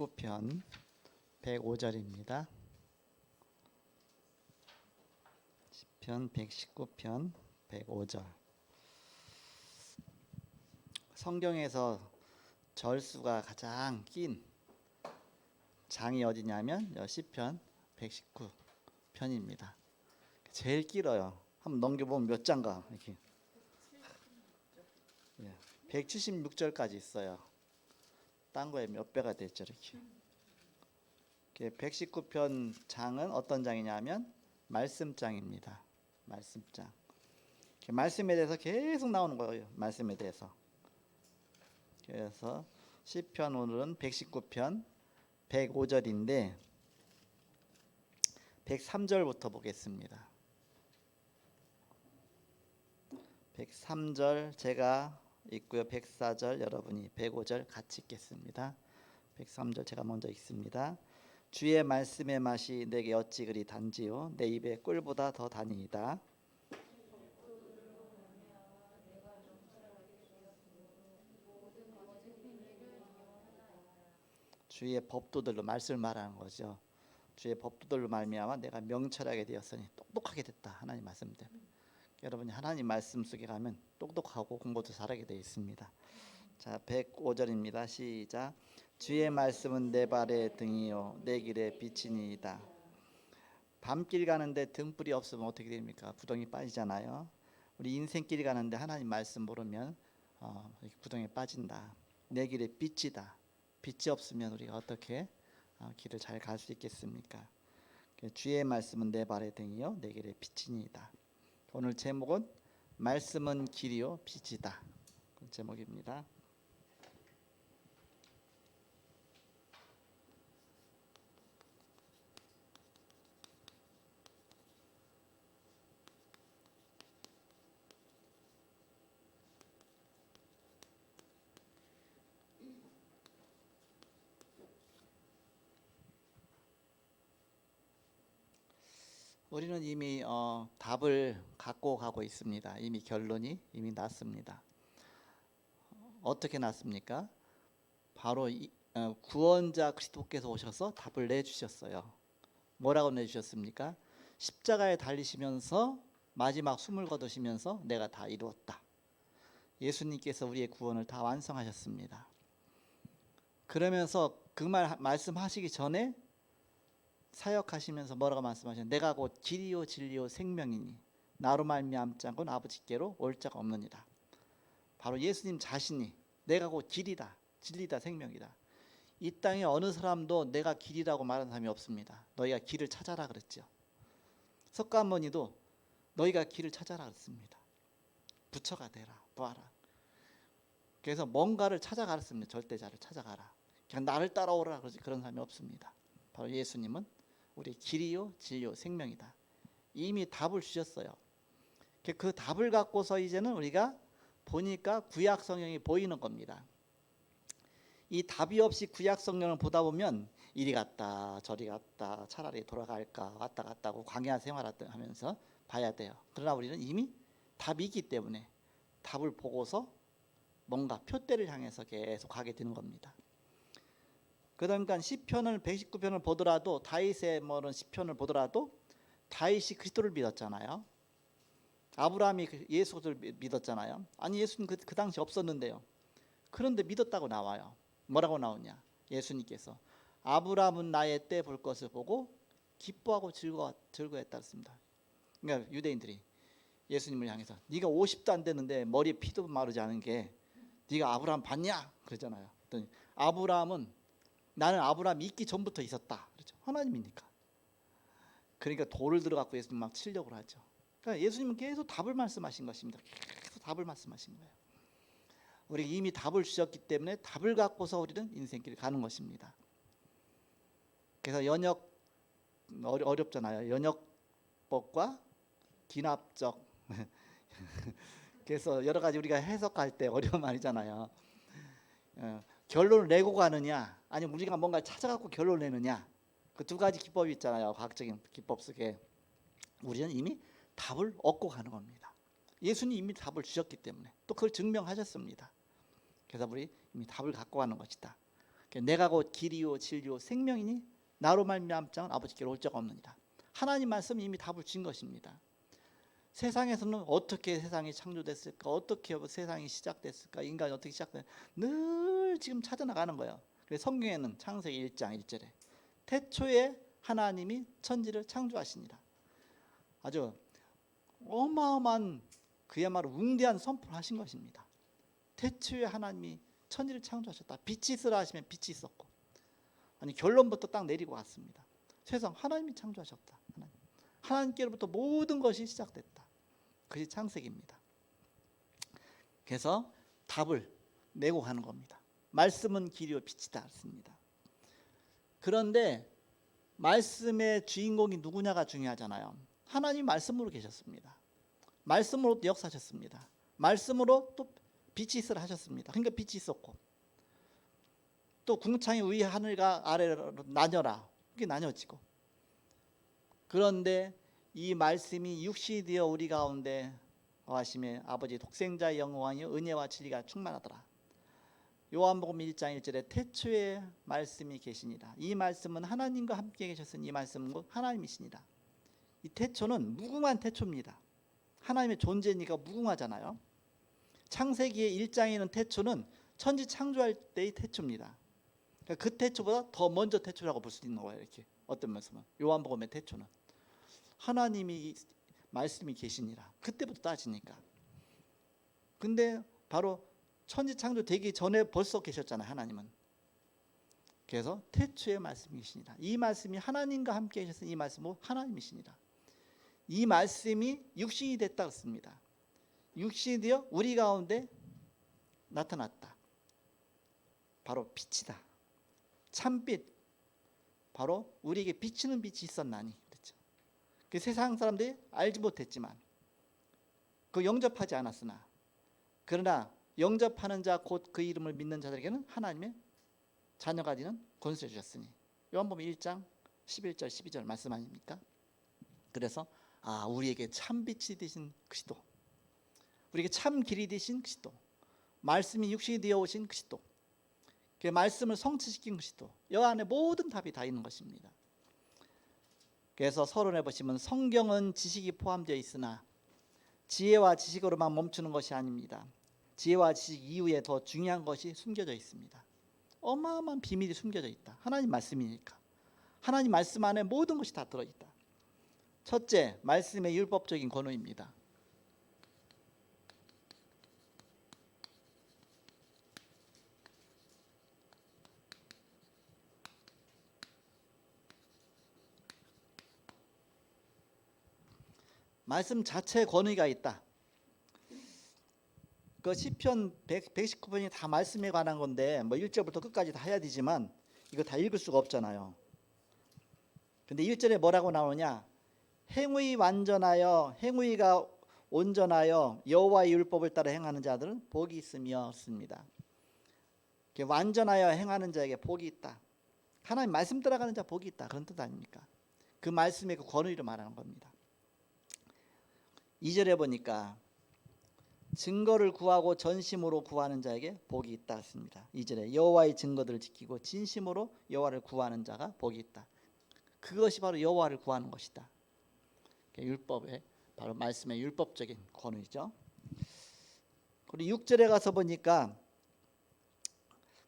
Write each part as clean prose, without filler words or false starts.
9편 105절입니다. 시편 119편 105절. 성경에서 절수가 가장 긴 장이 어디냐면 시편 119편입니다. 제일 길어요. 한번 넘겨보면 몇 장가 이렇게 176절까지 있어요. 딴 거에 몇 배가 됐죠 이렇게. 119편 장은 어떤 장이냐면 말씀장입니다. 말씀장. 말씀에 대해서 계속 나오는 거예요. 말씀에 대해서. 그래서 시편 오늘은 119편 105절인데 103절부터 보겠습니다. 103절 제가 읽고요. 104절 여러분이 105절 같이 읽겠습니다. 103절 제가 먼저 읽습니다. 주의 말씀의 맛이 내게 어찌 그리 단지요 내 입에 꿀보다 더 다니이다. 주의 법도들로 말씀을 말하는 거죠. 주의 법도들로 말미암아 내가 명철하게 되었으니 똑똑하게 됐다. 하나님 말씀 때문에. 여러분이 하나님 말씀 속에 가면 똑똑하고 공부도 잘하게 되어 있습니다. 자, 105절입니다. 시작. 주의 말씀은 내 발의 등이요 내 길의 빛이니이다. 밤길 가는데 등불이 없으면 어떻게 됩니까? 구덩이 빠지잖아요. 우리 인생길 가는데 하나님 말씀 모르면 구덩이에 빠진다. 내 길의 빛이다. 빛이 없으면 우리가 어떻게 길을 잘 갈 수 있겠습니까? 주의 말씀은 내 발의 등이요 내 길의 빛이니이다. 오늘 제목은 말씀은 길이요 빛이다. 그 제목입니다. 우리는 이미 답을 갖고 가고 있습니다. 이미 결론이 이미 났습니다. 어떻게 났습니까? 바로 구원자 그리스도께서 오셔서 답을 내주셨어요. 뭐라고 내주셨습니까? 십자가에 달리시면서 마지막 숨을 거두시면서 내가 다 이루었다. 예수님께서 우리의 구원을 다 완성하셨습니다. 그러면서 그 말씀하시기 전에 사역하시면서 뭐라고 말씀하셨냐면 내가 곧 길이요 진리요 생명이니 나로 말미암지 않고는 아버지께로 올 자가 없느니라. 바로 예수님 자신이 내가 곧 길이다 진리다 생명이다. 이 땅에 어느 사람도 내가 길이라고 말하는 사람이 없습니다. 너희가 길을 찾아라 그랬죠. 석가모니도 너희가 길을 찾아라 그랬습니다. 부처가 되라 보아라. 그래서 뭔가를 찾아가랬습니다. 절대자를 찾아가라. 그냥 나를 따라오라 그러지 그런 사람이 없습니다. 바로 예수님은 우리 길이요 진리요 생명이다. 이미 답을 주셨어요. 그 답을 갖고서 이제는 우리가 보니까 구약 성경이 보이는 겁니다. 이 답이 없이 구약 성경을 보다 보면 이리 갔다 저리 갔다 차라리 돌아갈까 왔다 갔다 하고 광야 생활하면서 봐야 돼요. 그러나 우리는 이미 답이 있기 때문에 답을 보고서 뭔가 표대를 향해서 계속 가게 되는 겁니다. 그러니까 시편을 119편을 보더라도 다윗의 시편을 보더라도 다윗이 그리스도를 믿었잖아요. 아브라함이 예수를 믿었잖아요. 아니 예수는 그 당시 없었는데요. 그런데 믿었다고 나와요. 뭐라고 나오냐? 예수님께서 아브라함은 나의 때 볼 것을 보고 기뻐하고 즐거워했다 했습니다. 그러니까 유대인들이 예수님을 향해서 네가 50도 안 되는데 머리에 피도 마르지 않은 게 네가 아브라함 봤냐? 그러잖아요. 아브라함은 나는 아브라함이 있기 전부터 있었다. 그렇죠. 하나님이니까. 그러니까 돌을 들어갖고 예수님 막 치려고 하죠. 그러니까 예수님은 계속 답을 말씀하신 것입니다. 계속 답을 말씀하신 거예요. 우리 이미 답을 주셨기 때문에 답을 갖고서 우리는 인생길을 가는 것입니다. 그래서 연역 어렵잖아요. 연역법과 기납적. 그래서 여러 가지 우리가 해석할 때 어려운 말이잖아요. 결론을 내고 가느냐 아니면 우리가 뭔가 찾아갖고 결론을 내느냐 그 두 가지 기법이 있잖아요. 과학적인 기법 속에 우리는 이미 답을 얻고 가는 겁니다. 예수님 이미 답을 주셨기 때문에 또 그걸 증명하셨습니다. 그래서 우리 이미 답을 갖고 가는 것이다. 내가 곧 길이요 진리요 생명이니 나로 말미암지 않은 아버지께로 올 자가 없느니라. 하나님 말씀이 이미 답을 준 것입니다. 세상에서는 어떻게 세상이 창조됐을까, 어떻게 세상이 시작됐을까, 인간이 어떻게 시작됐을까 늘 지금 찾아나가는 거예요. 그래서 성경에는 창세기 1장 1절에 태초에 하나님이 천지를 창조하시니라. 아주 어마어마한 그야말로 웅대한 선포를 하신 것입니다. 태초에 하나님이 천지를 창조하셨다. 빛이 있으라 하시면 빛이 있었고, 아니 결론부터 딱 내리고 갔습니다. 세상 하나님이 창조하셨다. 하나님께로부터 모든 것이 시작됐다. 그것이 창세기입니다. 그래서 답을 내고 가는 겁니다. 말씀은 길이요 빛이다 했습니다. 그런데 말씀의 주인공이 누구냐가 중요하잖아요. 하나님 말씀으로 계셨습니다. 말씀으로 또 역사하셨습니다. 말씀으로 또 빛이 있으라 하셨습니다. 그러니까 빛이 있었고, 또 궁창이 위 하늘과 아래로 나뉘어라, 그게 나뉘어지고. 그런데 이 말씀이 육신이 되어 우리 가운데 거하심에 아버지 독생자의 영광이 은혜와 진리가 충만하더라. 요한복음 1장 1절에 태초에 말씀이 계시니라. 이 말씀은 하나님과 함께 계셨으니 이 말씀은 곧 하나님이시니라. 이 태초는 무궁한 태초입니다. 하나님의 존재니까 무궁하잖아요. 창세기의 1장에는 태초는 천지 창조할 때의 태초입니다. 그러니까 그 태초보다 더 먼저 태초라고 볼 수 있는 거예요. 이렇게 어떤 면에서는 요한복음의 태초는 하나님이 말씀이 계시니라. 그때부터 따지니까. 근데 바로 천지 창조되기 전에 벌써 계셨잖아요. 하나님은. 그래서 태초의 말씀이시니라. 이 말씀이 하나님과 함께 계셨으니 이 말씀은 하나님이시니라. 이 말씀이 육신이 됐다 그랬습니다. 육신이 되어 우리 가운데 나타났다. 바로 빛이다. 참빛. 바로 우리에게 비치는 빛이 있었나니. 그렇죠. 그 세상 사람들이 알지 못했지만, 그 영접하지 않았으나, 그러나 영접하는 자 곧 그 이름을 믿는 자들에게는 하나님의 자녀가 되는 권세를 주셨으니. 요한복음 1장 11절 12절 말씀 아닙니까? 그래서 우리에게 참빛이 되신 그리스도, 우리에게 참 길이 되신 그리스도, 말씀이 육신이 되어 오신 그리스도, 그 말씀을 성취시킨 그리스도, 여 안에 모든 답이 다 있는 것입니다. 그래서 서론에 보시면 성경은 지식이 포함되어 있으나 지혜와 지식으로만 멈추는 것이 아닙니다. 지혜와 지식 이후에 더 중요한 것이 숨겨져 있습니다. 어마어마한 비밀이 숨겨져 있다. 하나님 말씀이니까. 하나님 말씀 안에 모든 것이 다 들어있다. 첫째, 말씀의 율법적인 권위입니다. 말씀 자체에 권위가 있다. 그 시편 119편이 다 말씀에 관한 건데 1절부터 끝까지 다 해야 되지만 이거 다 읽을 수가 없잖아요. 근데 1절에 뭐라고 나오냐? 행위 완전하여 행위가 온전하여 여호와의 율법을 따라 행하는 자들은 복이 있으며 씁니다. 완전하여 행하는 자에게 복이 있다. 하나님 말씀 따라가는 자 복이 있다. 그런 뜻 아닙니까? 그 말씀의 그 권위를 말하는 겁니다. 2절에 보니까 증거를 구하고 전심으로 구하는 자에게 복이 있다 했습니다. 2절에 여호와의 증거들을 지키고 진심으로 여호와를 구하는 자가 복이 있다. 그것이 바로 여호와를 구하는 것이다. 율법의 바로 말씀의 율법적인 권위죠. 그리고 6절에 가서 보니까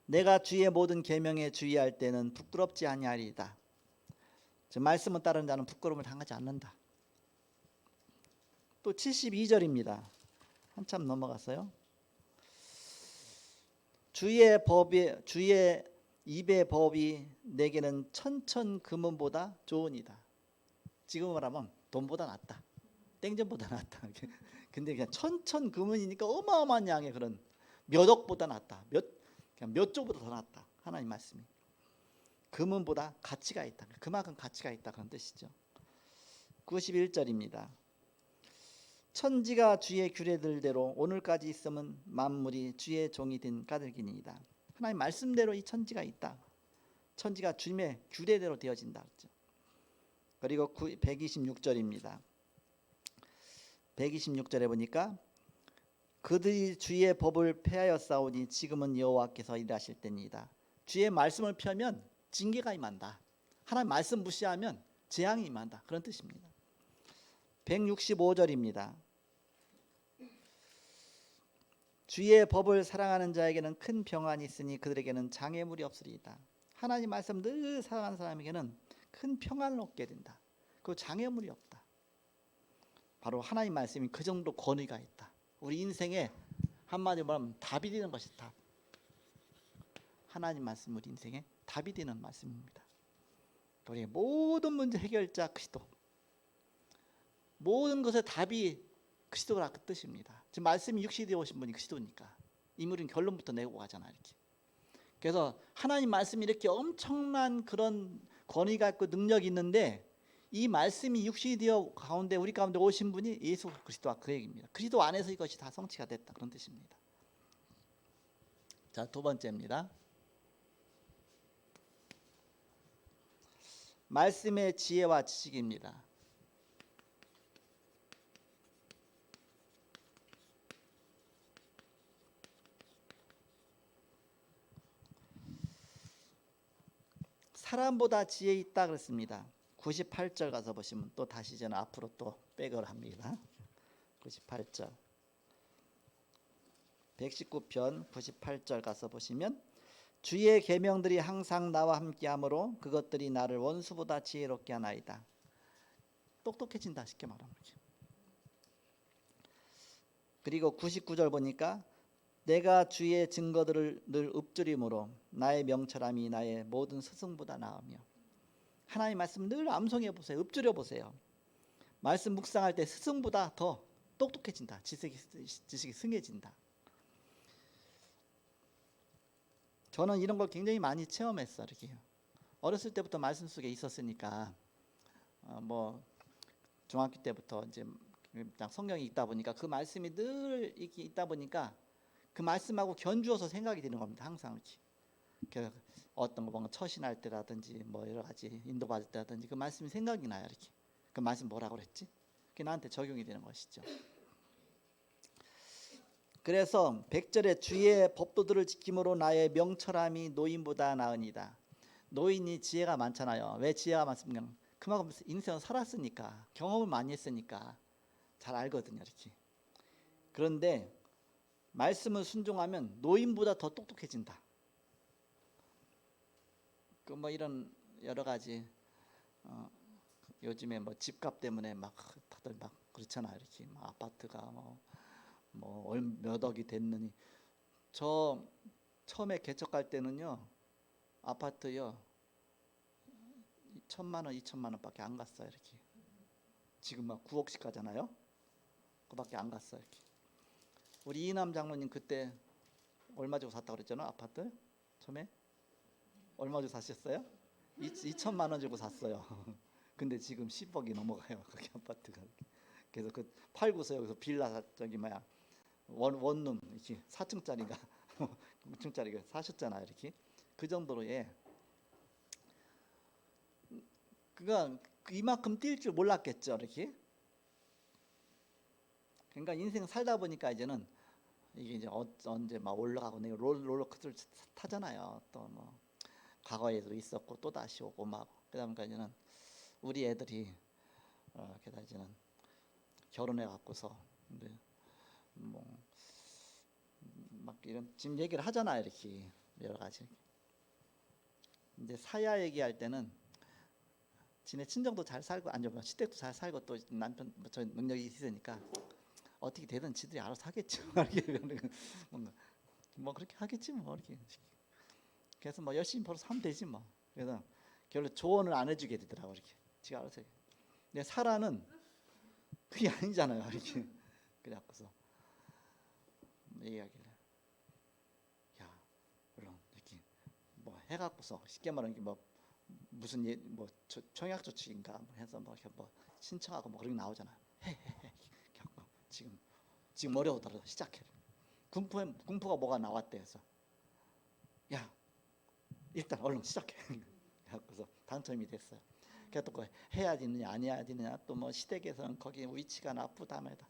내가 주의 모든 계명에 주의할 때는 부끄럽지 아니하리이다. 말씀을 따르는 자는 부끄러움을 당하지 않는다. 또 72절입니다. 한참 넘어갔어요. 주의 입의 법이 내게는 천천 금은보다 좋으니다. 지금 말하면 돈보다 낫다. 땡전보다 낫다. 근데 그냥 천천 금은이니까 어마어마한 양의 그런 몇 억보다 낫다. 그냥 몇 조보다 더 낫다. 하나님 말씀이. 금은보다 가치가 있다. 그만큼 가치가 있다. 그런 뜻이죠. 91절입니다. 천지가 주의 규례들대로 오늘까지 있으면 만물이 주의 종이 된 까닭이니이다. 하나님 말씀대로 이 천지가 있다. 천지가 주님의 규례대로 되어진다. 그리고 126절입니다. 126절에 보니까 그들이 주의 법을 폐하여 싸우니 지금은 여호와께서 일하실 때니이다. 주의 말씀을 펴면 징계가 임한다. 하나님 말씀 무시하면 재앙이 임한다. 그런 뜻입니다. 165절입니다. 주의 법을 사랑하는 자에게는 큰 평안이 있으니 그들에게는 장애물이 없으리이다. 하나님 말씀 늘 사랑하는 사람에게는 큰 평안을 얻게 된다. 그 장애물이 없다. 바로 하나님 말씀이 그 정도 권위가 있다. 우리 인생에 한마디로 말하면 답이 되는 것이 답. 하나님 말씀 우리 인생에 답이 되는 말씀입니다. 우리의 모든 문제 해결자 그리스도. 모든 것의 답이 그리스도라 그 뜻입니다. 지금 말씀이 육신이 되어 오신 분이 그리스도니까. 이물은 결론부터 내고 가잖아 이렇게. 그래서 하나님 말씀이 이렇게 엄청난 그런 권위가 있고 능력이 있는데 이 말씀이 육신이 되어 가운데 우리 가운데 오신 분이 예수 그리스도와 그 얘기입니다. 그리스도 안에서 이것이 다 성취가 됐다 그런 뜻입니다. 자, 두 번째입니다. 말씀의 지혜와 지식입니다. 사람보다 지혜 있다 그랬습니다. 98절 가서 보시면 또 다시 저는 앞으로 또 백을 합니다. 98절 119편 98절 가서 보시면 주의 계명들이 항상 나와 함께하므로 그것들이 나를 원수보다 지혜롭게 하나이다. 똑똑해진다 쉽게 말하면. 그리고 99절 보니까 내가 주의 증거들을 늘 읊조림으로 나의 명철함이 나의 모든 스승보다 나으며. 하나님 말씀 늘 암송해 보세요. 읊조려 보세요. 말씀 묵상할 때 스승보다 더 똑똑해진다. 지식이 승해진다. 저는 이런 걸 굉장히 많이 체험했어요. 이렇게 어렸을 때부터 말씀 속에 있었으니까 뭐 중학교 때부터 이제 성경이 있다 보니까 그 말씀이 늘 이렇게 있다 보니까 그 말씀하고 견주어서 생각이 되는 겁니다. 항상 이렇게 어떤 거 뭔가 처신할 때라든지 뭐 여러 가지 인도받을 때라든지 그 말씀이 생각이 나요. 이렇게 그 말씀 뭐라고 그랬지? 그게 나한테 적용이 되는 것이죠. 그래서 100절에 주의 법도들을 지킴으로 나의 명철함이 노인보다 나으니이다. 노인이 지혜가 많잖아요. 왜 지혜가 많습니까? 그만큼 인생을 살았으니까 경험을 많이 했으니까 잘 알거든요. 이렇게. 그런데 말씀을 순종하면 노인보다 더 똑똑해진다. 그 뭐 이런 여러 가지 요즘에 뭐 집값 때문에 막 다들 막 그렇잖아요. 이렇게 막 아파트가 뭐 몇 억이 됐느니 저 처음에 개척할 때는요 아파트요 1,000만 원, 2천만 원밖에 안 갔어요. 이렇게 지금 막 9억씩 가잖아요. 그밖에 안 갔어요. 이렇게. 우리 이남 장로님 그때 얼마 주고 샀다고 그랬잖아 아파트 처음에 얼마 주고 사셨어요? 2천만 원 주고 샀어요. 근데 지금 10억이 넘어가요. 거기 아파트가. 그래서 그 팔고서 여기서 빌라 저기 뭐야 원룸 이렇게 4층짜리가 6층짜리가 사셨잖아요. 이렇게 그 정도로 그가 이만큼 뛸 줄 몰랐겠죠. 이렇게. 그러니까 인생 살다 보니까 이제는 이게 이제 언제 막 올라가고 내가 롤러코스터를 타잖아요. 또 뭐 과거에도 있었고 또 다시 오고 막 그다음에 이제는 우리 애들이 게다가 이제는 결혼해 갖고서 뭐 막 이런 지금 얘기를 하잖아요. 이렇게 여러 가지. 이제 사야 얘기할 때는 지네 친정도 잘 살고 아니면 시댁도 잘 살고 또 남편 저 능력이 있으니까 어떻게 되든 지들이 알아서 하겠죠. 뭔가 뭐 그렇게 하겠지 뭐 이렇게. 그래서 뭐 열심히 벌어서 하면 되지 뭐. 그래서 결국 조언을 안 해주게 되더라고 이렇게. 지가 알아서 해. 근데 사라는 그게 아니잖아요. 이렇게. 그래갖고서 얘기하길래 야 물론 이렇게 뭐 해갖고서 쉽게 말하는 게 뭐 무슨 뭐 청약 조치인가 뭐 해서 뭐 신청하고 뭐 그런 게 나오잖아요. 해. 지금 어려우더라도 시작해. 군포가 뭐가 나왔대 해서 야 일단 얼른 시작해. 그래서 당첨이 됐어요. 그래서 또 해야 되느냐 안 해야 되느냐 또 뭐 시댁에서는 거기 위치가 나쁘다 말다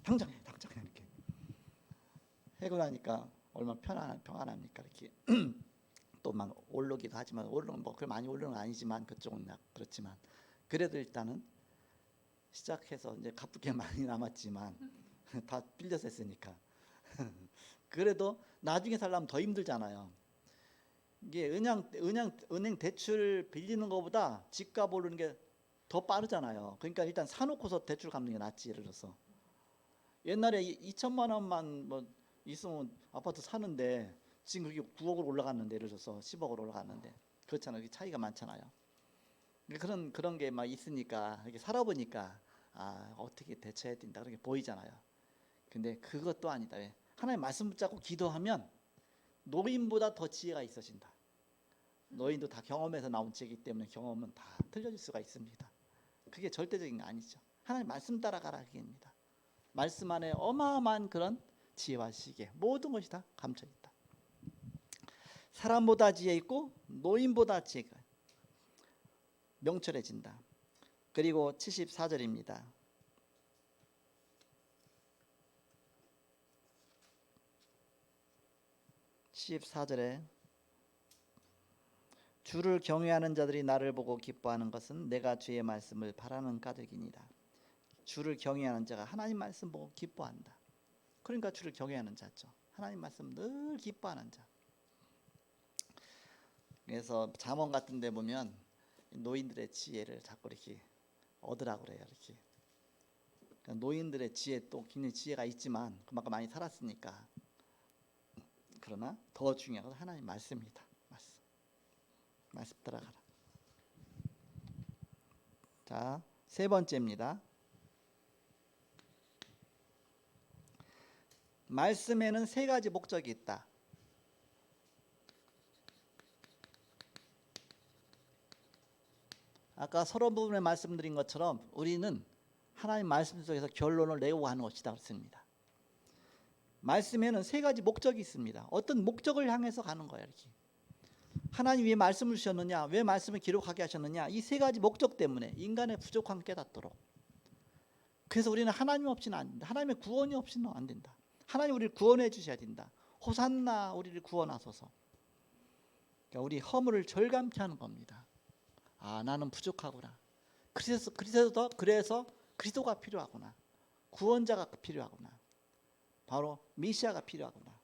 당장해 이렇게 하고 나니까 얼마나 평안합니까 이렇게. 또 막 오르기도 하지만 오르는 뭐 그렇게 많이 오르는 건 아니지만 그쪽은 그렇지만 그래도 일단은 시작해서 이제 갚을 게 많이 남았지만 다 빌려서 했으니까 그래도 나중에 살려면 더 힘들잖아요. 이게 은행 대출 빌리는 것보다 집값 오르는 게 더 빠르잖아요. 그러니까 일단 사놓고서 대출 갚는 게 낫지. 예를 들어서 옛날에 2천만 원만 뭐 있으면 아파트 사는데 지금 그게 9억으로 올라갔는데, 예를 들어서 10억으로 올라갔는데 그렇잖아요. 그 차이가 많잖아요. 그런 게 막 있으니까 이렇게 살아보니까 어떻게 대처해야 된다 그렇게 보이잖아요. 근데 그것도 아니다. 왜? 하나님 말씀 붙잡고 기도하면 노인보다 더 지혜가 있어진다. 노인도 다 경험에서 나온 지혜이기 때문에 경험은 다 틀려질 수가 있습니다. 그게 절대적인 게 아니죠. 하나님 말씀 따라가라 그게입니다. 말씀 안에 어마어마한 그런 지혜와 시계 모든 것이 다 감춰 있다. 사람보다 지혜 있고 노인보다 지혜가 명철해진다. 그리고 74절입니다. 주를 경외하는 자들이 나를 보고 기뻐하는 것은 내가 주의 말씀을 바라는 까닭이니라. 주를 경외하는 자가 하나님 말씀 보고 기뻐한다. 그러니까 주를 경외하는 자죠. 하나님 말씀 늘 기뻐하는 자. 그래서 잠언 같은 데 보면 노인들의 지혜를 자꾸 이렇게 얻으라고 그래요. 이렇게. 그러니까 노인들의 지혜 또 굉장히 지혜가 있지만 그만큼 많이 살았으니까. 그러나 더 중요한 건 하나님 말씀입니다. 말씀 따라가라. 자, 세 번째입니다. 말씀에는 세 가지 목적이 있다. 아까 서론 부분에 말씀드린 것처럼 우리는 하나님 말씀 속에서 결론을 내고 하는 것이다 그렇습니다. 말씀에는 세 가지 목적이 있습니다. 어떤 목적을 향해서 가는 거예요. 이렇게. 하나님이 왜 말씀을 주셨느냐, 왜 말씀을 기록하게 하셨느냐, 이 세 가지 목적 때문에 인간의 부족함을 깨닫도록. 그래서 우리는 하나님 없이는 안 된다. 하나님의 구원이 없이는 안 된다. 하나님 우리를 구원해 주셔야 된다. 호산나 우리를 구원하소서. 그러니까 우리 허물을 절감케 하는 겁니다. 나는 부족하구나. 그래서 그리스도가 필요하구나. 구원자가 필요하구나. 바로 메시아가 필요하구나.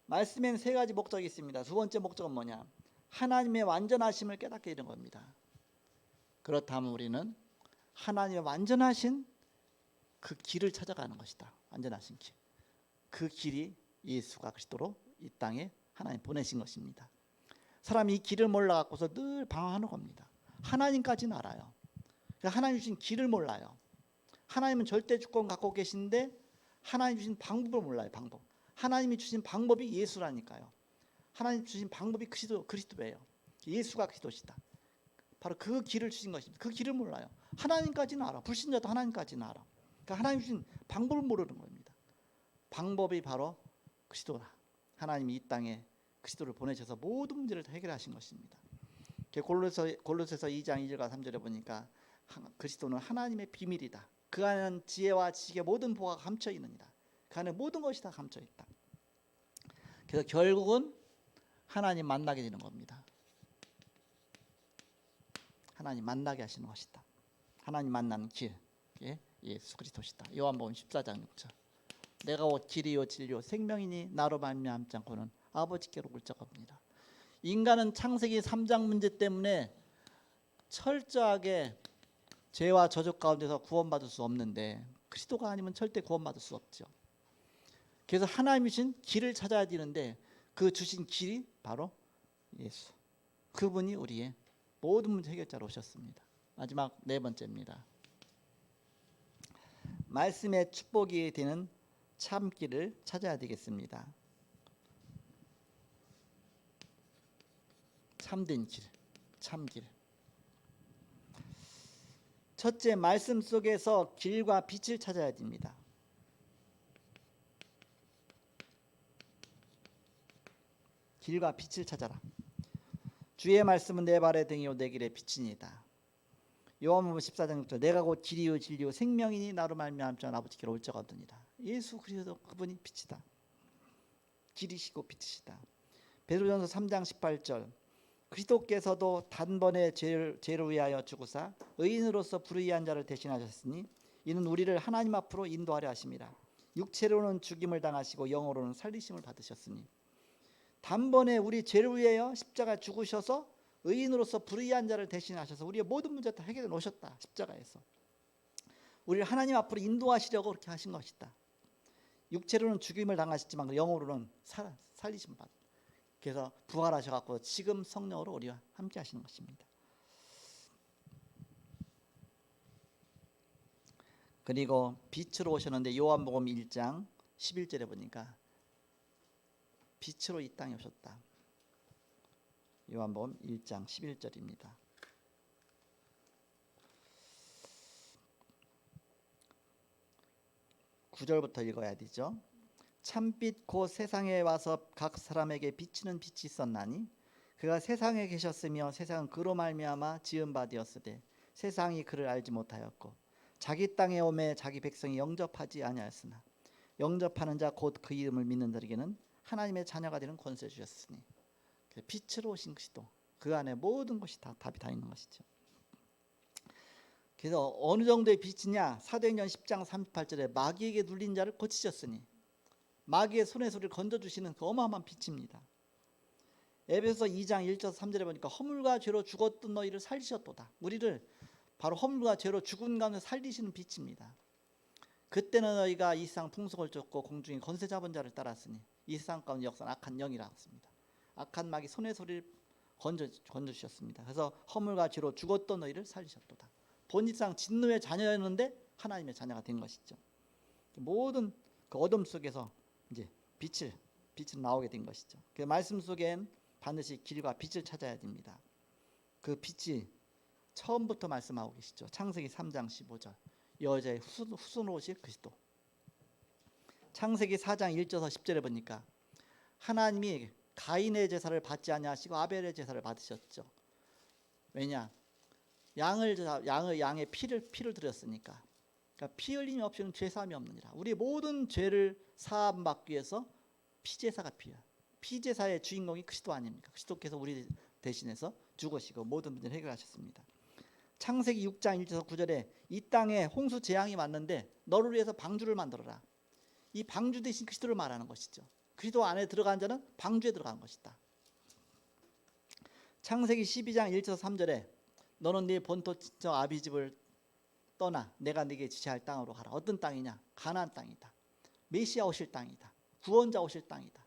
말씀에는 세 가지 목적이 있습니다. 두 번째 목적은 뭐냐? 하나님의 완전하심을 깨닫게 되는 겁니다. 그렇다면 우리는 하나님의 완전하신 그 길을 찾아가는 것이다. 완전하신 길. 그 길이 예수가 그리스도로 이 땅에 하나님 보내신 것입니다. 사람이 이 길을 몰라갖고서 늘 방황하는 겁니다. 하나님까지는 알아요. 하나님 주신 길을 몰라요. 하나님은 절대 주권 갖고 계신데 하나님 주신 방법을 몰라요. 방법. 하나님이 주신 방법이 예수라니까요. 하나님 주신 방법이 그리스도예요. 예수가 그리스도시다. 바로 그 길을 주신 것입니다. 그 길을 몰라요. 하나님까지는 알아. 불신자도 하나님까지는 알아. 그러니까 하나님 주신 방법을 모르는 겁니다. 방법이 바로 그리스도다. 하나님이 이 땅에 그리스도를 보내셔서 모든 문제를 해결하신 것입니다. 골로새서 2장 2절과 3절에 보니까 그리스도는 하나님의 비밀이다. 그 안에는 지혜와 지식의 모든 보화가 감춰 있느니라. 그 안에 모든 것이 다 감춰 있다. 그래서 결국은 하나님 만나게 되는 겁니다. 하나님 만나게 하시는 것이다. 하나님 만나는 길, 예수 그리스도시다. 요한복음 14장 6절. 내가 곧 길이요 진리요 생명이니 나로 말미암지 않고는 아버지께로 올 자가 없느니라. 인간은 창세기 3장 문제 때문에 철저하게 죄와 저주 가운데서 구원받을 수 없는데 그리스도가 아니면 절대 구원받을 수 없죠. 그래서 하나님이 주신 길을 찾아야 되는데 그 주신 길이 바로 예수. 그분이 우리의 모든 문제 해결자로 오셨습니다. 마지막 네 번째입니다. 말씀의 축복이 되는 참길을 찾아야 되겠습니다. 참된 길, 참길. 첫째, 말씀 속에서 길과 빛을 찾아야 됩니다. 길과 빛을 찾아라. 주의 말씀은 내 발의 등이요 내 길의 빛이니이다. 요한복음 14장 6절. 내가 곧 길이요 진리요 생명이니 나로 말미암지 않아 아버지께로 올 자가 없느니라. 예수 그리스도 그분이 빛이다. 길이시고 빛이시다. 베드로전서 3장 18절 그리스도께서도 단번에 죄를 위하여 죽으사 의인으로서 불의한 자를 대신하셨으니 이는 우리를 하나님 앞으로 인도하려 하심이라. 육체로는 죽임을 당하시고 영으로는 살리심을 받으셨으니 단번에 우리 죄를 위하여 십자가에 죽으셔서 의인으로서 불의한 자를 대신하셔서 우리의 모든 문제 다 해결해 놓으셨다. 십자가에서 우리를 하나님 앞으로 인도하시려고 그렇게 하신 것이다. 육체로는 죽임을 당하셨지만 영으로는 살리심을 받. 그래서 부활하셔갖고 지금 성령으로 우리와 함께 하시는 것입니다. 그리고 빛으로 오셨는데 요한복음 1장 11절에 보니까 빛으로 이 땅에 오셨다. 요한복음 1장 11절입니다. (9절부터) 읽어야 되죠. 참빛 곧 세상에 와서 각 사람에게 비치는 빛이 있었나니 그가 세상에 계셨으며 세상은 그로 말미암아 지은 바 되었으되 세상이 그를 알지 못하였고 자기 땅에 오매 자기 백성이 영접하지 아니하였으나 영접하는 자 곧 그 이름을 믿는 자에게는 하나님의 자녀가 되는 권세 주셨으니 빛으로 오신 그리스도 그 안에 모든 것이 다 답이 다 있는 것이죠. 그래서 어느 정도의 빛이냐? 사도행전 10장 38절에 마귀에게 눌린 자를 고치셨으니 마귀의 손에 소리를 건져주시는 그 어마어마한 빛입니다. 에베소서 2장 1절 3절에 보니까 허물과 죄로 죽었던 너희를 살리셨도다. 우리를 바로 허물과 죄로 죽은 가운데 살리시는 빛입니다. 그때는 너희가 이 세상 풍속을 쫓고 공중의 권세 잡은 자를 따랐으니 이 세상 가운데 역사는 악한 영이라 했습니다. 악한 마귀 손의 소리를 건져주셨습니다. 그래서 허물과 죄로 죽었던 너희를 살리셨도다. 본질상 진노의 자녀였는데 하나님의 자녀가 된 것이죠. 모든 그 어둠 속에서 이제 빛을 나오게 된 것이죠. 그 말씀 속엔 반드시 길과 빛을 찾아야 됩니다. 그 빛이 처음부터 말씀하고 계시죠. 창세기 3장 15절 여자의 후순옷이 그리스도. 창세기 4장 1절에서 10절에 보니까 하나님이 가인의 제사를 받지 아니하시고 아벨의 제사를 받으셨죠. 왜냐? 양의 피를 드렸으니까. 그러니까 피 흘림이 없이는 죄 사함이 없느니라. 우리 모든 죄를 사함 받기 위해서 피제사가 필요해요. 피제사의 주인공이 그리스도 아닙니까? 그리스도께서 우리 대신해서 죽으시고 모든 문제를 해결하셨습니다. 창세기 6장 1절에서 9절에 이 땅에 홍수 재앙이 왔는데 너를 위해서 방주를 만들어라. 이 방주 대신 그리스도를 말하는 것이죠. 그리스도 안에 들어간 자는 방주에 들어간 것이다. 창세기 12장 1절에서 3절에 너는 네 본토 친정 아비 집을 떠나 내가 네게 지시할 땅으로 가라. 어떤 땅이냐? 가나안 땅이다. 메시아 오실 땅이다. 구원자 오실 땅이다.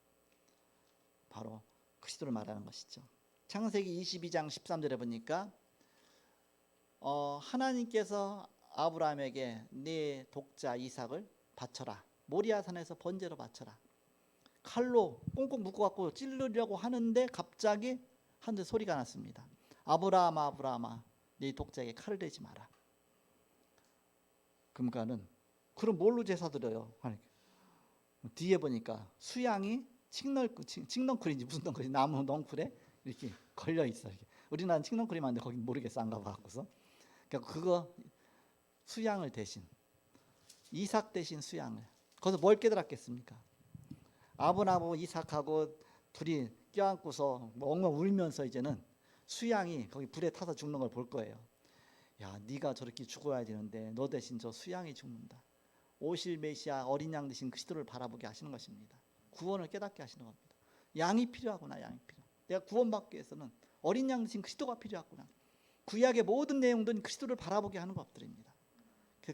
바로 그리스도를 말하는 것이죠. 창세기 22장 13절에 보니까 하나님께서 아브라함에게 네 독자 이삭을 바쳐라. 모리아산에서 번제로 바쳐라. 칼로 꽁꽁 묶어갖고 찌르려고 하는데 갑자기 하늘에 소리가 났습니다. 아브라함아 아브라함아 네 독자에게 칼을 대지 마라. 그러니까는 그럼 뭘로 제사 드려요? 뒤에 보니까 수양이 칡넝쿨인지 무슨 넝쿨이 나무 넝쿨에 이렇게 걸려 있어. 이렇게. 우리나라는 칡넝쿨이 많은데 거긴 모르겠어 안 가봐갖고서. 그러니까 그거 수양을 대신 이삭 대신 수양을. 거기서 뭘 깨달았겠습니까? 아브라함하고 이삭하고 둘이 껴안고서 엉엉 울면서 이제는 수양이 거기 불에 타서 죽는 걸 볼 거예요. 야, 네가 저렇게 죽어야 되는데 너 대신 저 수양이 죽는다. 오실 메시아 어린 양 대신 그리스도를 바라보게 하시는 것입니다. 구원을 깨닫게 하시는 겁니다. 양이 필요하구나. 양이 필요. 내가 구원받기 위해서는 어린 양 대신 그리스도가 필요하구나. 구약의 모든 내용들은 그리스도를 바라보게 하는 법들입니다.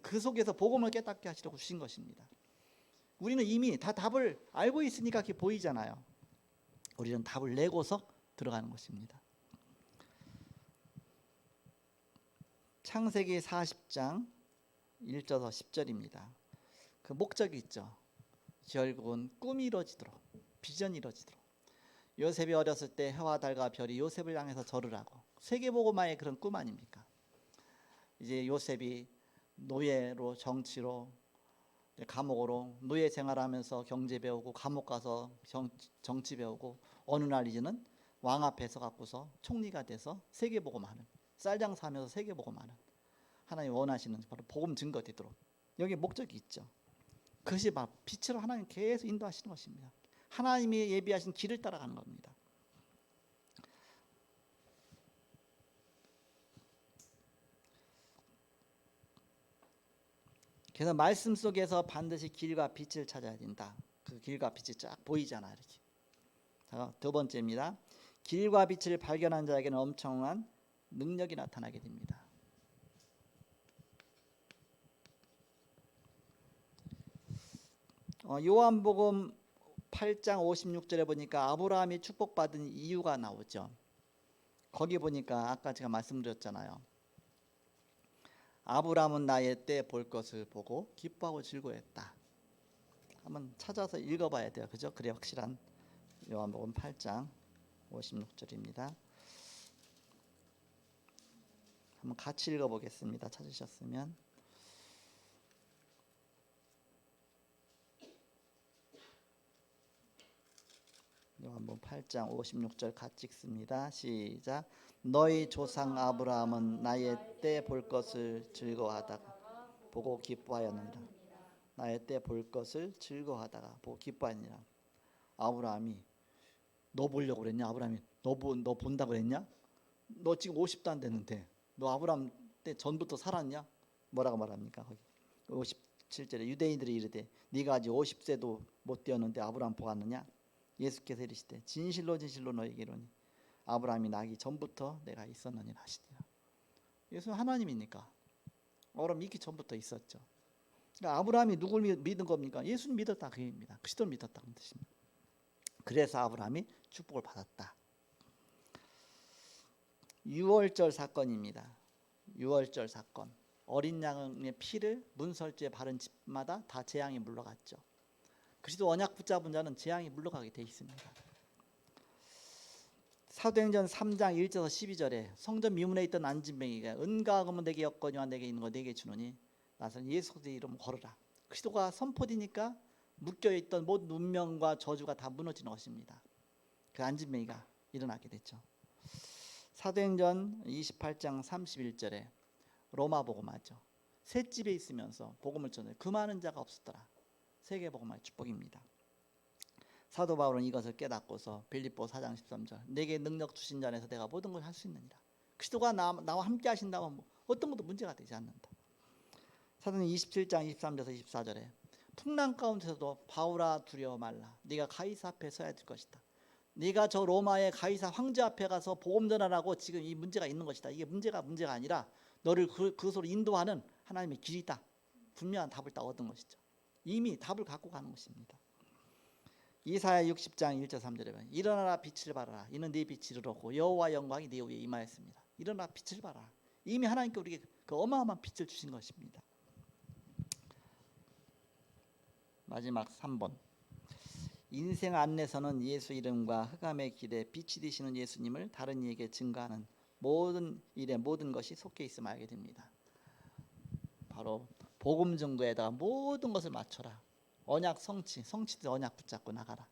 그 속에서 복음을 깨닫게 하시려고 주신 것입니다. 우리는 이미 다 답을 알고 있으니까 그게 보이잖아요. 우리는 답을 내고서 들어가는 것입니다. 창세기 40장 1절에서 10절입니다. 그 목적이 있죠. 결국은 꿈이 이루어지도록, 비전이 이루어지도록. 요셉이 어렸을 때 해와 달과 별이 요셉을 향해서 절을 하고 세계복음화의 그런 꿈 아닙니까? 이제 요셉이 노예로 정치로 감옥으로 노예 생활하면서 경제 배우고 감옥 가서 정치 배우고 어느 날 이제는 왕 앞에서 갖고서 총리가 돼서 세계복음하는 쌀장사하면서 세계복음하는 하나님 원하시는 바로 복음 증거 되도록 여기 목적이 있죠. 그것이 막 빛으로 하나님 계속 인도하시는 것입니다. 하나님이 예비하신 길을 따라가는 겁니다. 그래서 말씀 속에서 반드시 길과 빛을 찾아야 된다. 그 길과 빛이 쫙 보이잖아 이렇게. 자, 두 번째입니다. 길과 빛을 발견한 자에게는 엄청난 능력이 나타나게 됩니다. 요한복음 8장 56절에 보니까 아브라함이 축복받은 이유가 나오죠. 거기 보니까 아까 제가 말씀드렸잖아요. 아브라함은 나의 때 볼 것을 보고 기뻐하고 즐거워했다. 한번 찾아서 읽어봐야 돼요. 그죠? 그래 확실한 요한복음 8장 56절입니다. 한번 같이 읽어보겠습니다. 찾으셨으면. 요한복음 8장 56절 같이 읽습니다. 시작. 너희 조상 아브라함은 나의 때 볼 것을 즐거워하다가 보고 기뻐하였느니라. 나의 때 볼 것을 즐거워하다가 보고 기뻐하느니라. 아브라함이 너 보려고 그랬냐? 아브라함이 너 본다고 그랬냐? 너 지금 50도 안 됐는데 너 아브라함 때 전부터 살았냐? 뭐라고 말합니까? 거기 57절에 유대인들이 이르되 네가 아직 50세도 못 되었는데 아브라함 보았느냐? 예수께서 이르시되 진실로 진실로 너희에게 이르노니 아브라함이 나기 전부터 내가 있었느니라 하시니라. 예수는 하나님이니까 어른 믿기 전부터 있었죠. 그러니까 아브라함이 누굴 믿은 겁니까? 예수를 믿었다 그 얘기입니다. 그리스도를 믿었다는 뜻입니다. 그래서 아브라함이 축복을 받았다. 유월절 사건입니다. 유월절 사건. 어린 양의 피를 문설주에 바른 집마다 다 재앙이 물러갔죠. 그리스도 언약 붙잡은 자는 재앙이 물러가게 돼 있습니다. 사도행전 3장 1절에서 12절에 성전 미문에 있던 안진뱅이가 은과 금은 내게 였거니와 내게 있는 거 내게 주노니 나서는 예수 그리스도의 이름 걸어라. 그리스도가 선포되니까 묶여있던 모든 운명과 저주가 다 무너지는 것입니다. 그 안진뱅이가 일어나게 됐죠. 사도행전 28장 31절에 로마 복음하죠. 셋집에 있으면서 복음을 전해 그 많은 자가 없었더라. 세계복음화의 축복입니다. 사도 바울은 이것을 깨닫고서 빌립보 4장 13절 내게 능력 주신 자 안에서 내가 모든 걸 할 수 있느니라. 그리스도가 나와 함께 하신다면 어떤 것도 문제가 되지 않는다. 사도행 27장 23절에서 24절에 풍랑 가운데서도 바울아 두려워 말라. 네가 가이사 앞에 서야 될 것이다. 네가 저 로마의 가이사 황제 앞에 가서 복음 전하라고 지금 이 문제가 있는 것이다. 이게 문제가 아니라 너를 그것으로 인도하는 하나님의 길이다. 분명한 답을 다 얻은 것이죠. 이미 답을 갖고 가는 것입니다. 이사야 60장 1절 3절에 보면 일어나라 빛을 발하라. 이는 네 빛이 이르렀고 여호와 영광이 네 위에 임하였습니다. 일어나 빛을 발하라. 이미 하나님께 우리에게 그 어마어마한 빛을 주신 것입니다. 마지막 3번. 인생 안내서는 예수 이름과 흑암의 길에 빛이 되시는 예수님을 다른 이에게 증거하는 모든 일에 모든 것이 속해 있음을 알게 됩니다. 바로 복음 증거에다가 모든 것을 맞춰라. 언약 성취된 언약 붙잡고 나가라.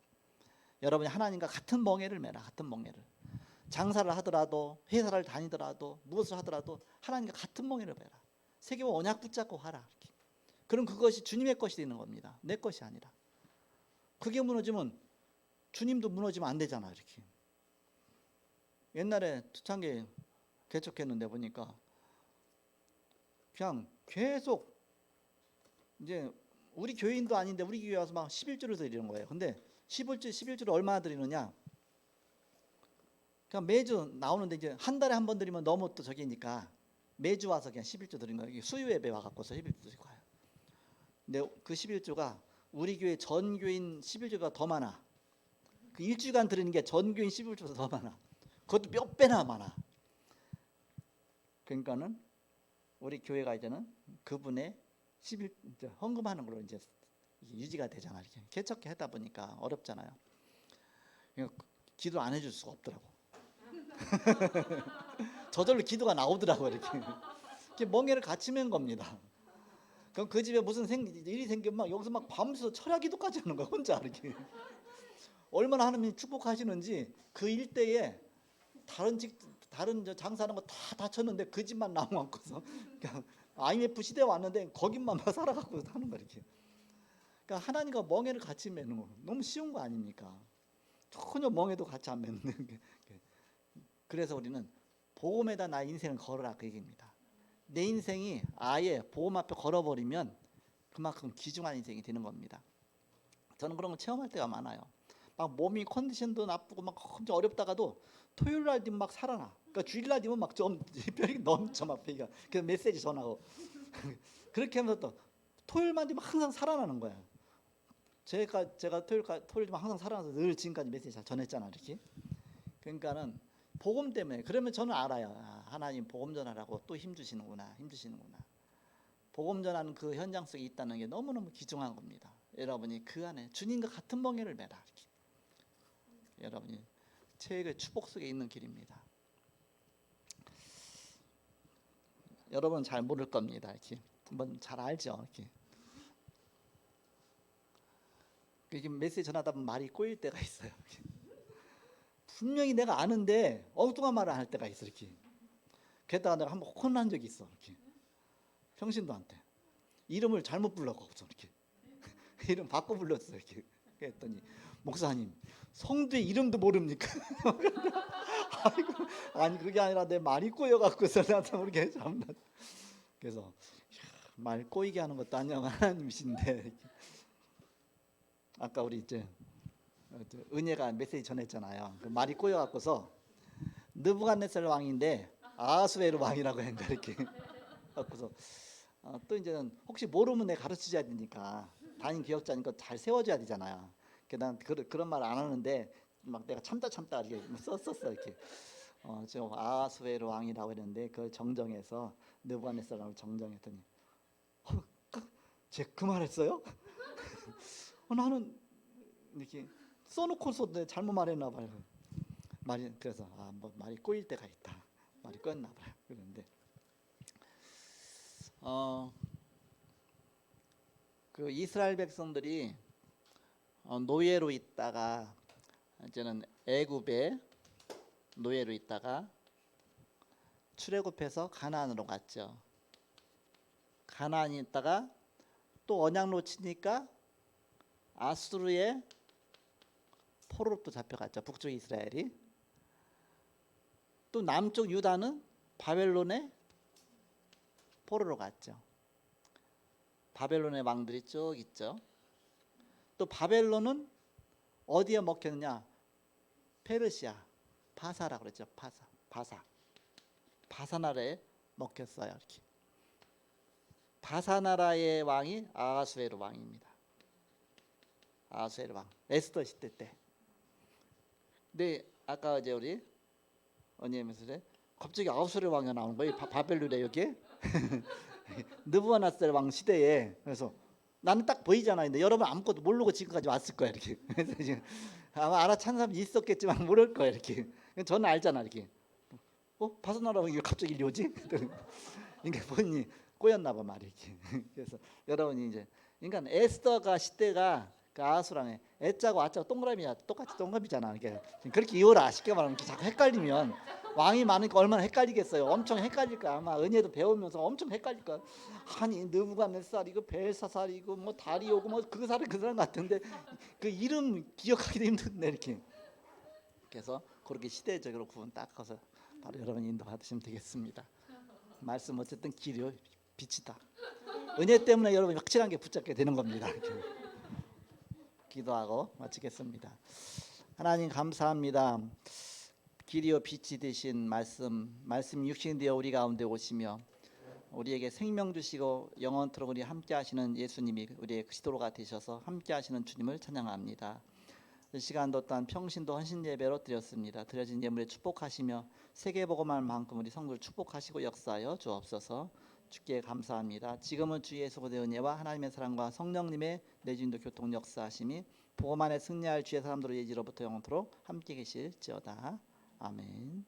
여러분이 하나님과 같은 멍에를 매라. 같은 멍에를. 장사를 하더라도 회사를 다니더라도 무엇을 하더라도 하나님과 같은 멍에를 매라. 세계와 언약 붙잡고 하라. 이렇게. 그럼 그것이 주님의 것이 되는 겁니다. 내 것이 아니라. 그게 무너지면 주님도 무너지면 안 되잖아. 이렇게. 옛날에 투창계 개척했는데 보니까 그냥 계속 이제 우리 교인도 아닌데 우리 교회 와서 막 11조를 드리는 거예요. 근데 11조를 얼마나 드리느냐? 그냥 매주 나오는데 이제 한 달에 한 번 드리면 너무 또 저기니까 매주 와서 그냥 11조 드린 거예요. 수요 예배 와갖고서 11조 드리고 가요. 근데 그 11조가 우리 교회 전 교인 11조가 더 많아. 그 일주일간 드리는 게 전 교인 11조보다 더 많아. 그것도 몇 배나 많아. 그러니까는 우리 교회가 이제는 그분의 11 헌금하는 걸로 이제 유지가 되잖아. 이렇게 개척해 하다 보니까 어렵잖아요. 기도 안 해줄 수가 없더라고. 저절로 기도가 나오더라고. 이렇게 멍에를 같이 맨 겁니다. 그럼 그 집에 무슨 일이 생기면 막 여기서 막 밤새서 철야 기도까지 하는 거야. 혼자 이렇게. 얼마나 하나님이 축복하시는지 그 일대에 다른 장사하는 거 다 다쳤는데 그 집만 남아갖고서 IMF 시대에 왔는데 거기만 막 살아갖고 하는 거 이렇게. 그러니까 하나님과 멍에를 같이 매는 거 너무 쉬운 거 아닙니까? 전혀 멍에도 같이 안 매는 게. 그래서 우리는 복음에다 나 인생을 걸어라 그 얘기입니다. 내 인생이 아예 복음 앞에 걸어버리면 그만큼 귀중한 인생이 되는 겁니다. 저는 그런 거 체험할 때가 많아요. 막 몸이 컨디션도 나쁘고 막 엄청 어렵다가도 토요일 날 되면 막 살아나. 그러니까 주일 날 되면 막 좀 뼈가 넘쳐 막 배가. 그래서 메시지 전하고 그렇게 하면서 또 토요일만 되면 항상 살아나는 거야. 제가 토요일 되면 항상 살아나서 늘 지금까지 메시지 잘 전했잖아 이렇게. 그러니까는 복음 때문에 그러면 저는 알아요. 하나님 복음 전하라고 또 힘 주시는구나. 복음 전하는 그 현장 속에 있다는 게 너무너무 귀중한 겁니다. 여러분이 그 안에 주님과 같은 멍에를 매라. 이렇게. 여러분이 최고의 축복 속에 있는 길입니다. 여러분은 잘 모를 겁니다. 이렇게 한번 잘 알죠. 이렇게 메시지 전하다 보면 말이 꼬일 때가 있어요. 이렇게. 분명히 내가 아는데 엉뚱한 말을 할 때가 있어. 이렇게. 그랬다가 내가 한번 혼난 적이 있어. 이렇게. 평신도한테 이름을 잘못 불러갖고서 이렇게 이름 바꿔 불렀어. 이렇게. 그랬더니 목사님 성도의 이름도 모릅니까? 아이고, 아니 그게 아니라 내 말이 꼬여갖고서 나도 모르게 잘못. 그래서 말 꼬이게 하는 것도 아니야 하나님이신데. 아까 우리 이제 은혜가 메시지 전했잖아요. 그 말이 꼬여갖고서 느부갓네살 왕인데 아하수에로 왕이라고 했는데 이렇게 갖고서 또 이제는 혹시 모르면 내가 가르쳐줘야 되니까 담임 기억자니까 잘 세워줘야 되잖아요. 난 그런 말 안 하는데 막 내가 참다 이렇게 썼었어 이렇게. 저 아하수에로 왕이라고 했는데 그걸 정정해서 느부갓네살을 정정했더니 제 그 말했어요? 나는 이렇게 써놓고서 잘못 말했나 봐요. 그래서 뭐 말이 꼬일 때가 있다. 말이 꼬였나 봐요. 그런데 그 이스라엘 백성들이 노예로 있다가 이제는 애굽에 노예로 있다가 출애굽해서 가나안으로 갔죠. 가나안에 있다가 또 언약 놓치니까 아수르의 포로로 잡혀갔죠. 북쪽 이스라엘이. 또 남쪽 유다는 바벨론의 포로로 갔죠. 바벨론의 왕들이 쭉 있죠. 또 바벨론은 어디에 먹혔느냐? 페르시아, 바사라 그랬죠. 바사 나라에 먹혔어요. 이렇게. 바사 나라의 왕이 아하수에로 왕입니다. 아하수에로 왕. 에스더 시대 때. 근데 아까 이제 우리 언니면서 갑자기 아하수에로 왕이 나오는 거예요. 바벨론에 여기. 느부갓네살 왕 시대에. 그래서 나는 딱 보이잖아요. 근데 여러분 아무것도 모르고 지금까지 왔을 거야 이렇게. 그래서 지금 아마 알아찬 사람이 있었겠지만 모를 거야 이렇게. 저는 알잖아 이렇게. 바사나라 왕이 갑자기 이리 오지? 그러니까 본인이 꼬였나 봐 말이 이렇게. 그래서 여러분이 이제 그러니까 에스더가 시대가 그 아하수랑의 애자고 아자고 동그라미야. 똑같이 동그라미잖아. 그렇게 이어라. 쉽게 말하면 자꾸 헷갈리면 왕이 많으니까 얼마나 헷갈리겠어요. 엄청 헷갈릴 거야. 아마 은혜도 배우면서 엄청 헷갈릴 거야. 아니 느부갓네살이고 벨사살이고 뭐 다리오고 뭐 그 사람 같은데 그 이름 기억하기도 힘든데 이렇게. 그래서 그렇게 시대적으로 구분 딱 커서 바로 여러분 인도 받으시면 되겠습니다. 말씀 어쨌든 길이요 빛이다. 은혜 때문에 여러분 확실한 게 붙잡게 되는 겁니다. 기도하고 마치겠습니다. 하나님 감사합니다. 길이요 빛이 되신 말씀 육신이 되어 우리 가운데 오시며 우리에게 생명 주시고 영원토록 우리 함께 하시는 예수님이 우리의 그리스도가 되셔서 함께 하시는 주님을 찬양합니다. 이 시간도 또한 평신도 헌신 예배로 드렸습니다. 드려진 예물에 축복하시며 세계복음할 만큼 우리 성도를 축복하시고 역사하여 주옵소서. 주께 감사합니다. 지금은 주 예수 그리스도의 은혜와 하나님의 사랑과 성령님의 내주인도 교통 역사하심이 복음 안에 승리할 주의 사람들의 예지로부터 영원토록 함께 계실지어다. 아멘.